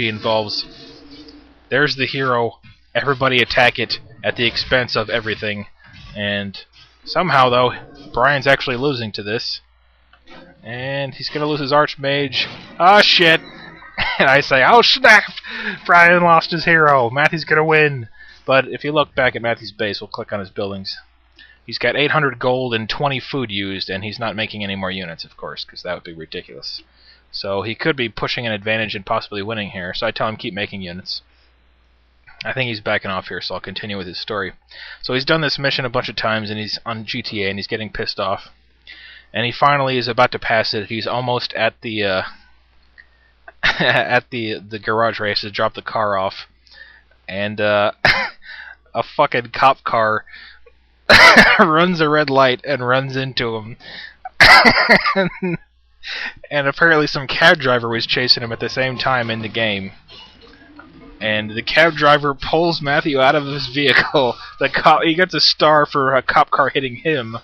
involves there's the hero, everybody attack it at the expense of everything, and somehow, though, Brian's actually losing to this, and he's going to lose his Archmage. Oh, shit! And I say, oh, snap! Brian lost his hero. Matthew's going to win. But if you look back at Matthew's base, we'll click on his buildings. He's got 800 gold and 20 food used, and he's not making any more units, of course, because that would be ridiculous. So he could be pushing an advantage and possibly winning here, so I tell him keep making units. I think he's backing off here, so I'll continue with his story. So he's done this mission a bunch of times, and he's on GTA, and he's getting pissed off. And he finally is about to pass it. He's almost at the at the garage race to drop the car off, and a fucking cop car runs a red light and runs into him. And apparently some cab driver was chasing him at the same time in the game. And the cab driver pulls Matthew out of his vehicle. He gets a star for a cop car hitting him.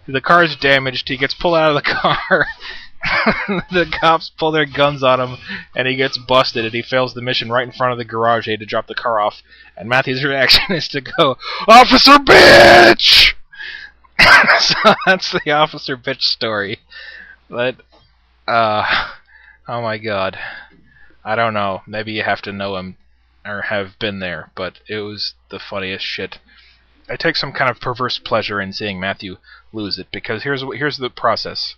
The car's damaged. He gets pulled out of the car. The cops pull their guns on him, and he gets busted, and he fails the mission right in front of the garage to drop the car off. And Matthew's reaction is to go, "Officer bitch!" So that's the officer bitch story. But, oh my god. I don't know. Maybe you have to know him or have been there, but it was the funniest shit. I take some kind of perverse pleasure in seeing Matthew lose it, because here's the process.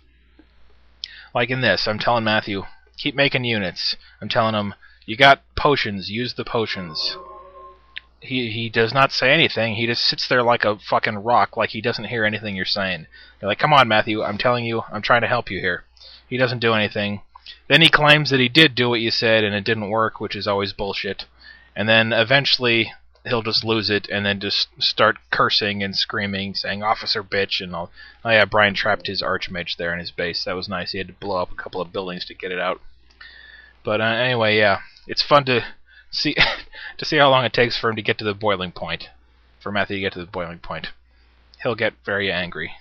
Like in this, I'm telling Matthew, keep making units. I'm telling him, you got potions, use the potions. He does not say anything. He just sits there like a fucking rock, like he doesn't hear anything you're saying. You're like, come on, Matthew, I'm telling you, I'm trying to help you here. He doesn't do anything. Then he claims that he did do what you said and it didn't work, which is always bullshit. And then eventually he'll just lose it and then just start cursing and screaming, saying officer bitch and all. Oh yeah, Brian trapped his Archmage there in his base. That was nice. He had to blow up a couple of buildings to get it out. But anyway, yeah, it's fun to see to see how long it takes for him to get to the boiling point. For Matthew to get to the boiling point. He'll get very angry.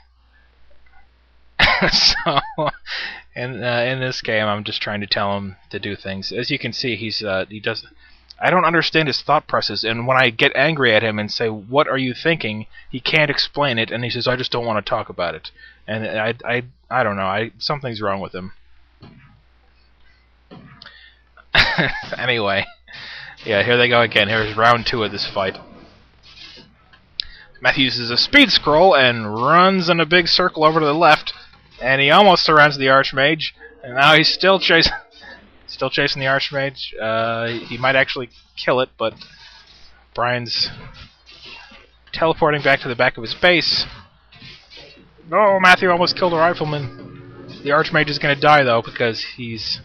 So, in this game, I'm just trying to tell him to do things. As you can see, he does. I don't understand his thought process, and when I get angry at him and say, "What are you thinking?" he can't explain it, and he says, "I just don't want to talk about it." And I don't know. Something's wrong with him. Anyway, yeah, here they go again. Here's round 2 of this fight. Matthew uses a speed scroll and runs in a big circle over to the left, and he almost surrounds the Archmage, and now he's still chasing the Archmage. He might actually kill it, but Brian's teleporting back to the back of his base. Oh, Matthew almost killed a rifleman. The Archmage is going to die, though, because he's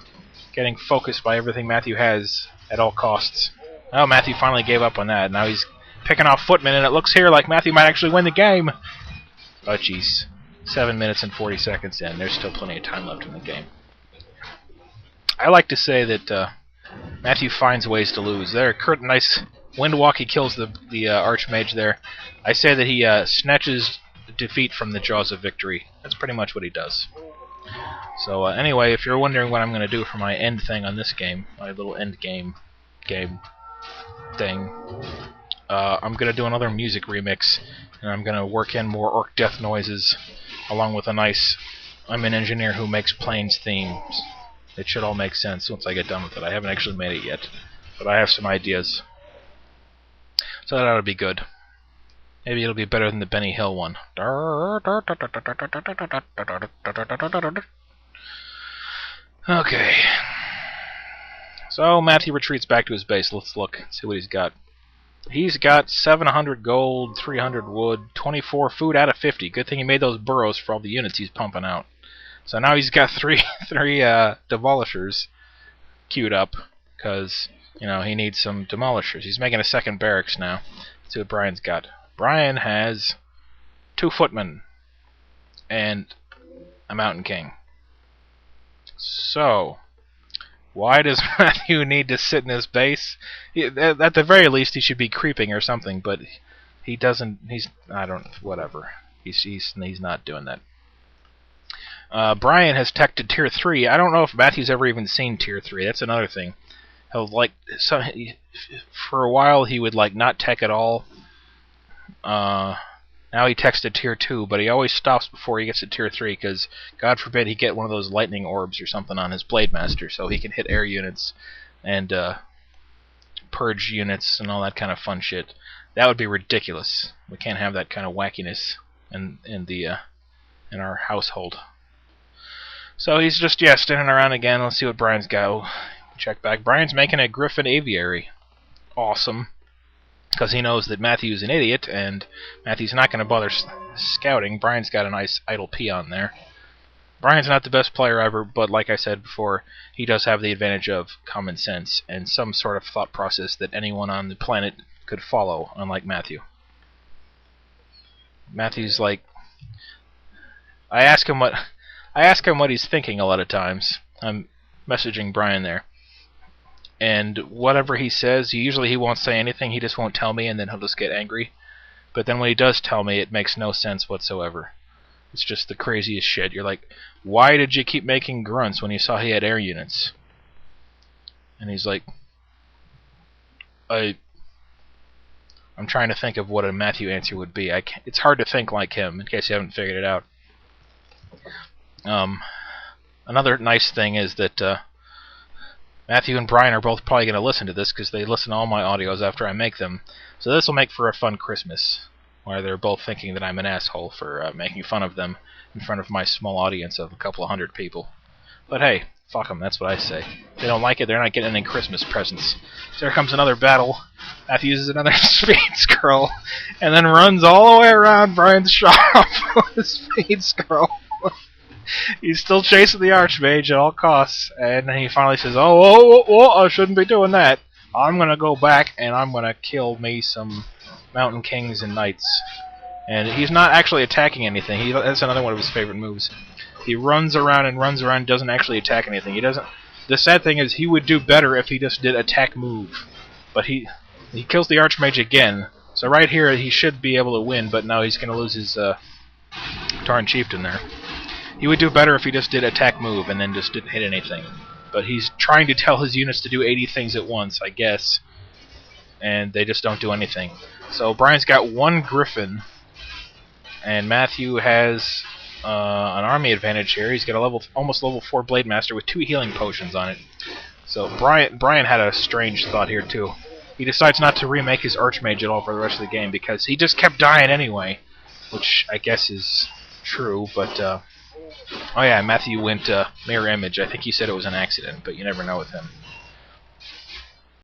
getting focused by everything Matthew has at all costs. Oh, Matthew finally gave up on that. Now he's picking off footmen, and it looks here like Matthew might actually win the game. Oh, jeez. 7 minutes and 40 seconds in. There's still plenty of time left in the game. I like to say that Matthew finds ways to lose. There, nice windwalk. He kills the Archmage there. I say that he snatches defeat from the jaws of victory. That's pretty much what he does. So anyway, if you're wondering what I'm going to do for my end thing on this game, my little end game thing, I'm going to do another music remix, and I'm going to work in more orc death noises, along with a nice I'm an engineer who makes planes themes. It should all make sense once I get done with it. I haven't actually made it yet, but I have some ideas. So that ought to be good. Maybe it'll be better than the Benny Hill one. Okay. So Matthew retreats back to his base. Let's look, see what he's got. He's got 700 gold, 300 wood, 24 food out of 50. Good thing he made those burrows for all the units he's pumping out. So now he's got three demolishers queued up, because, you know, he needs some demolishers. He's making a second barracks now. Let's see what Brian's got. Brian has 2 footmen and a Mountain King. So, why does Matthew need to sit in his base? At the very least, he should be creeping or something, but he doesn't. Whatever. He's not doing that. Brian has tech to Tier 3. I don't know if Matthew's ever even seen Tier 3. That's another thing. He'll like for a while he would like not tech at all. Now he techs to tier 2, but he always stops before he gets to tier 3 because God forbid he get one of those lightning orbs or something on his Blade Master so he can hit air units and purge units and all that kind of fun shit. That would be ridiculous. We can't have that kind of wackiness in our household. So he's just standing around again. Let's see what Brian's got. Check back. Brian's making a Griffin Aviary. Awesome. Because he knows that Matthew's an idiot, and Matthew's not going to bother scouting. Brian's got a nice idle peon there. Brian's not the best player ever, but like I said before, he does have the advantage of common sense and some sort of thought process that anyone on the planet could follow, unlike Matthew. Matthew's like... I ask him what he's thinking a lot of times. I'm messaging Brian there. And whatever he says, usually he won't say anything, he just won't tell me, and then he'll just get angry. But then when he does tell me, it makes no sense whatsoever. It's just the craziest shit. You're like, why did you keep making grunts when you saw he had air units? And he's like, I'm trying to think of what a Matthew answer would be. It's hard to think like him, in case you haven't figured it out. Another nice thing is that Matthew and Brian are both probably going to listen to this because they listen to all my audios after I make them. So this will make for a fun Christmas, where they're both thinking that I'm an asshole for making fun of them in front of my small audience of a couple of hundred people. But hey, fuck them, that's what I say. If they don't like it, they're not getting any Christmas presents. So here comes another battle. Matthew uses another speed scroll, and then runs all the way around Brian's shop with a speed scroll. He's still chasing the Archmage at all costs, and then he finally says, oh, I shouldn't be doing that. I'm going to go back, and I'm going to kill me some Mountain Kings and Knights. And he's not actually attacking anything. That's another one of his favorite moves. He runs around and runs around and doesn't actually attack anything. He doesn't. The sad thing is he would do better if he just did attack move. But he kills the Archmage again. So right here he should be able to win, but now he's going to lose his Tauren Chieftain there. He would do better if he just did attack move and then just didn't hit anything. But he's trying to tell his units to do 80 things at once, I guess. And they just don't do anything. So Brian's got one Griffin, and Matthew has an army advantage here. He's got a almost level 4 Blade Master with 2 healing potions on it. So Brian had a strange thought here too. He decides not to remake his Archmage at all for the rest of the game because he just kept dying anyway, which I guess is true, but... Oh yeah, Matthew went mirror image. I think he said it was an accident, but you never know with him.